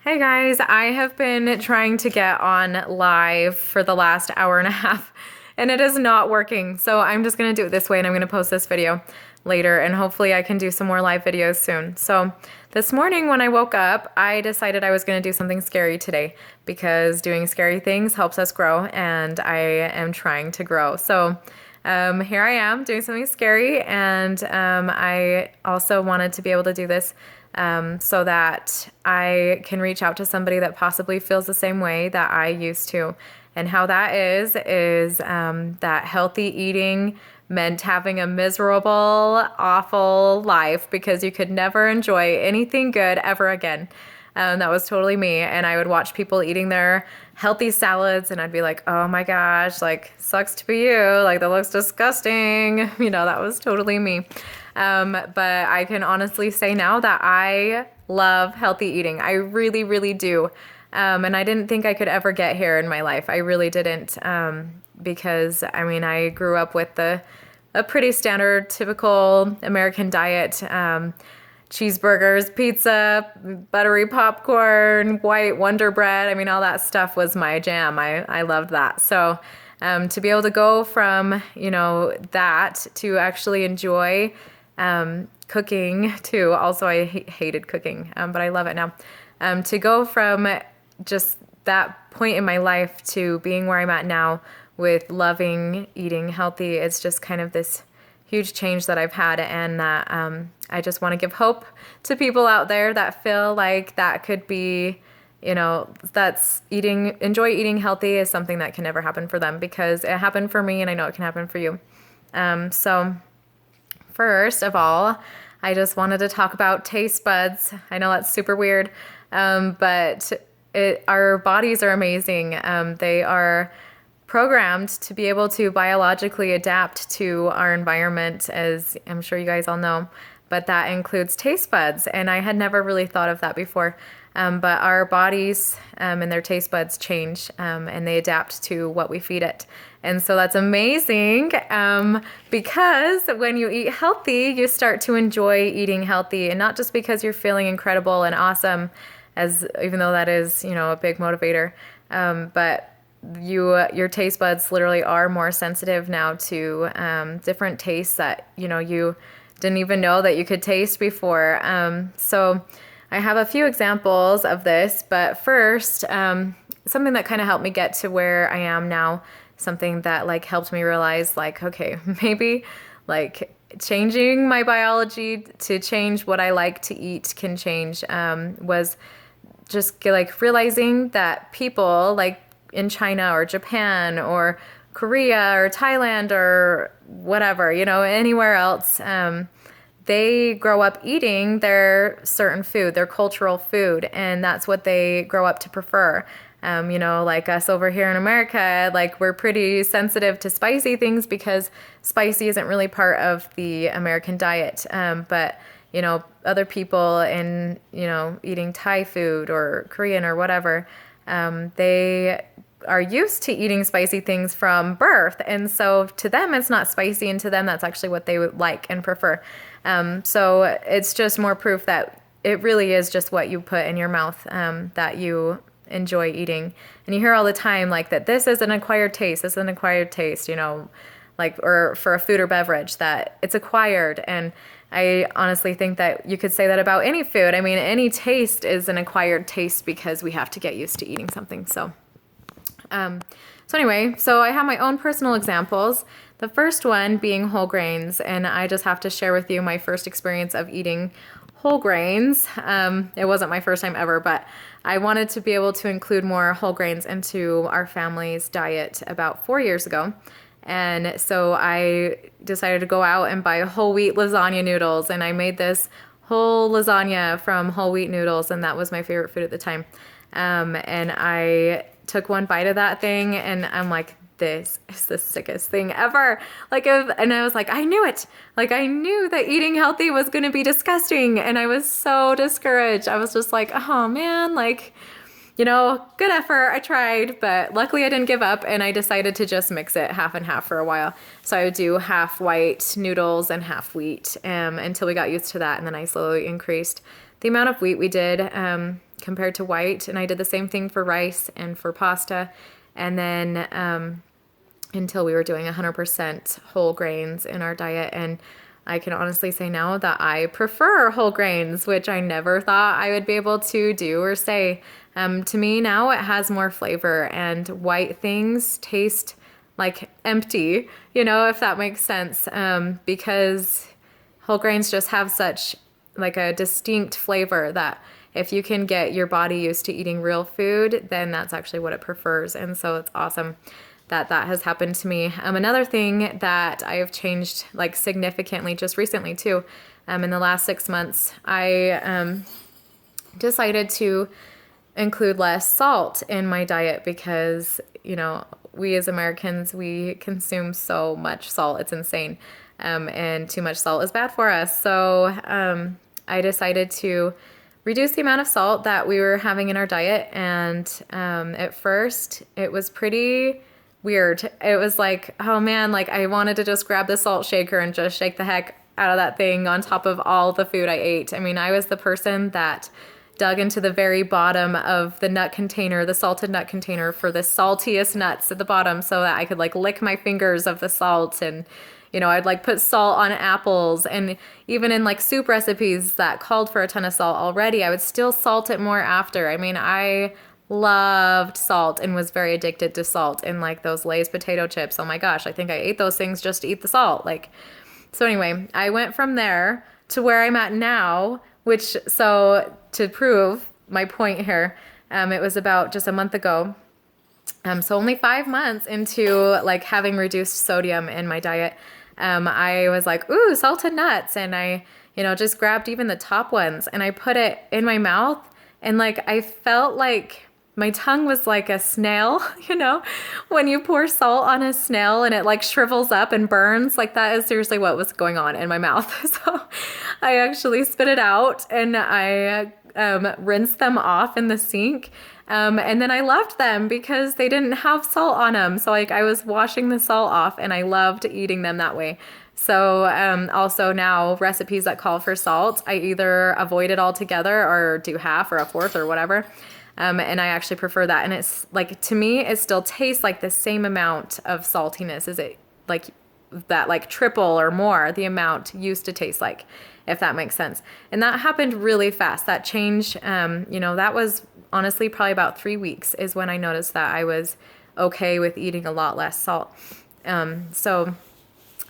Hey guys, I have been trying to get on live for the last hour and a half and it is not working. So I'm just gonna do it this way and I'm gonna post this video later and hopefully I can do some more live videos soon. So this morning when I woke up, I decided I was gonna do something scary today because doing scary things helps us grow and I am trying to grow. So here I am doing something scary and I also wanted to be able to do this so that I can reach out to somebody that possibly feels the same way that I used to. And how that is that healthy eating meant having a miserable, awful life because you could never enjoy anything good ever again. That was totally me. And I would watch people eating their healthy salads and I'd be like, oh my gosh, like, sucks to be you. Like, that looks disgusting. You know, that was totally me. But I can honestly say now that I love healthy eating. I really, really do. And I didn't think I could ever get here in my life. I really didn't. Because I mean, I grew up with a pretty standard, typical American diet. Cheeseburgers, pizza, buttery popcorn, white Wonder Bread. I mean, all that stuff was my jam. I loved that. So to be able to go from, you know, that to actually enjoy cooking too. Also, I hated cooking, but I love it now. To go from just that point in my life to being where I'm at now with loving eating healthy, it's just kind of this huge change that I've had, and that I just want to give hope to people out there that feel like that could be, you know, enjoy eating healthy is something that can never happen for them because it happened for me and I know it can happen for you. So first of all, I just wanted to talk about taste buds. I know that's super weird, but our bodies are amazing. They are programmed to be able to biologically adapt to our environment, as I'm sure you guys all know, but that includes taste buds. And I had never really thought of that before. But our bodies and their taste buds change and they adapt to what we feed it. And so that's amazing because when you eat healthy, you start to enjoy eating healthy, and not just because you're feeling incredible and awesome, even though that is, you know, a big motivator, but your taste buds literally are more sensitive now to different tastes that, you know, you didn't even know that you could taste before. So I have a few examples of this, but first, something that kind of helped me get to where I am now, something that like helped me realize like, okay, maybe like changing my biology to change what I like to eat can change, was just like realizing that people like in China or Japan or Korea or Thailand or whatever, you know, anywhere else, they grow up eating their certain food, their cultural food, and that's what they grow up to prefer. You know, like us over here in America, like we're pretty sensitive to spicy things because spicy isn't really part of the American diet. But, you know, other people in, you know, eating Thai food or Korean or whatever, they are used to eating spicy things from birth. And so to them, it's not spicy, and to them, that's actually what they would like and prefer. So it's just more proof that it really is just what you put in your mouth that you enjoy eating. And you hear all the time like that this is an acquired taste, this is an acquired taste, you know, like, or for a food or beverage that it's acquired. And I honestly think that you could say that about any food. I mean, any taste is an acquired taste because we have to get used to eating something. So anyway, so I have my own personal examples. The first one being whole grains, and I just have to share with you my first experience of eating whole grains. It wasn't my first time ever, but I wanted to be able to include more whole grains into our family's diet about 4 years ago. And so I decided to go out and buy whole wheat lasagna noodles, and I made this whole lasagna from whole wheat noodles, and that was my favorite food at the time. And I took one bite of that thing and I'm like, this is the sickest thing ever. And I was like, I knew it. Like, I knew that eating healthy was going to be disgusting. And I was so discouraged. I was just like, oh man, like, you know, good effort. I tried, but luckily I didn't give up and I decided to just mix it half and half for a while. So I would do half white noodles and half wheat until we got used to that. And then I slowly increased the amount of wheat we did. compared to white. And I did the same thing for rice and for pasta. And then until we were doing 100% whole grains in our diet. And I can honestly say now that I prefer whole grains, which I never thought I would be able to do or say. To me now it has more flavor, and white things taste like empty, you know, if that makes sense, because whole grains just have such like a distinct flavor that if you can get your body used to eating real food, then that's actually what it prefers. And so it's awesome that that has happened to me. Another thing that I have changed like significantly just recently too, in the last 6 months, I decided to include less salt in my diet because, you know, we as Americans, we consume so much salt. It's insane. And too much salt is bad for us. So I decided to reduce the amount of salt that we were having in our diet. And at first, it was pretty weird. It was like, oh man, like I wanted to just grab the salt shaker and just shake the heck out of that thing on top of all the food I ate. I mean, I was the person that dug into the very bottom of the nut container, the salted nut container, for the saltiest nuts at the bottom so that I could like lick my fingers of the salt. And, you know, I'd like put salt on apples, and even in like soup recipes that called for a ton of salt already, I would still salt it more after. I mean, I loved salt and was very addicted to salt, and like those Lay's potato chips. Oh my gosh, I think I ate those things just to eat the salt. Like, so anyway, I went from there to where I'm at now, which, so to prove my point here, it was about just a month ago. So only 5 months into like having reduced sodium in my diet, I was like, ooh, salted nuts. And I, you know, just grabbed even the top ones and I put it in my mouth, and like, I felt like my tongue was like a snail, you know, when you pour salt on a snail and it like shrivels up and burns. Like, that is seriously what was going on in my mouth. So I actually spit it out and I rinsed them off in the sink. And then I loved them because they didn't have salt on them. So like, I was washing the salt off and I loved eating them that way. So also now recipes that call for salt, I either avoid it altogether or do half or a fourth or whatever. And I actually prefer that. And it's like, to me, it still tastes like the same amount of saltiness. Is it like that, like triple or more the amount used to taste like, if that makes sense. And that happened really fast. That change, you know, that was honestly probably about 3 weeks is when I noticed that I was okay with eating a lot less salt. So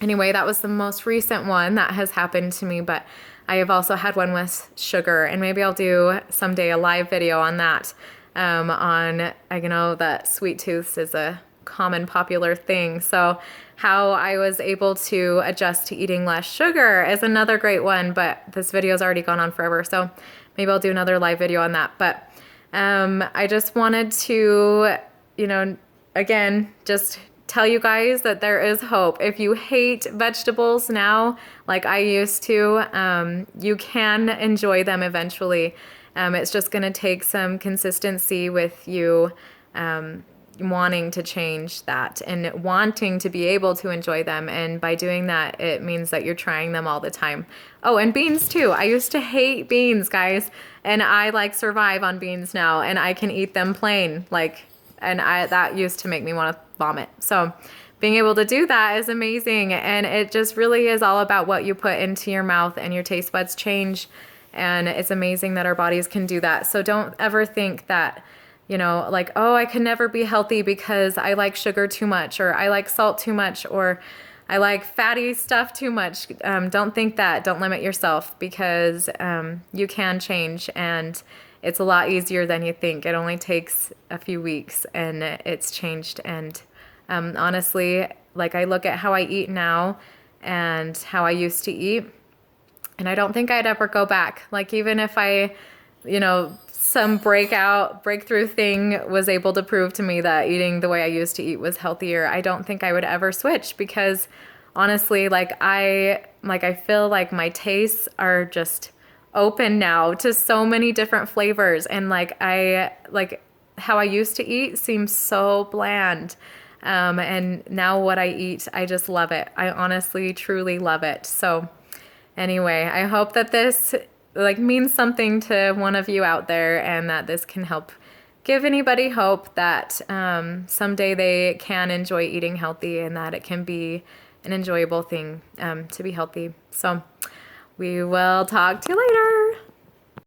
anyway, that was the most recent one that has happened to me, but I have also had one with sugar, and maybe I'll do someday a live video on that. I know that sweet tooth is a common popular thing. So how I was able to adjust to eating less sugar is another great one, but this video's already gone on forever. So maybe I'll do another live video on that. But I just wanted to, you know, again, just tell you guys that there is hope. If you hate vegetables now, like I used to, you can enjoy them eventually. It's just going to take some consistency with you wanting to change that and wanting to be able to enjoy them. And by doing that, it means that you're trying them all the time. Oh, and beans too. I used to hate beans, guys, and I like survive on beans now, and I can eat them plain, like, and that used to make me want to vomit. So being able to do that is amazing. And it just really is all about what you put into your mouth, and your taste buds change. And it's amazing that our bodies can do that. So don't ever think that, you know, like, oh, I can never be healthy because I like sugar too much, or I like salt too much, or I like fatty stuff too much. Don't think that. Don't limit yourself, because you can change, and it's a lot easier than you think. It only takes a few weeks and it's changed. And honestly, like, I look at how I eat now and how I used to eat, and I don't think I'd ever go back. Like, even if I, you know, some breakthrough thing was able to prove to me that eating the way I used to eat was healthier, I don't think I would ever switch, because honestly, I feel like my tastes are just open now to so many different flavors, and like how I used to eat seems so bland. And now what I eat, I just love it. I honestly, truly love it. So anyway, I hope that this like means something to one of you out there, and that this can help give anybody hope that someday they can enjoy eating healthy, and that it can be an enjoyable thing to be healthy. So we will talk to you later.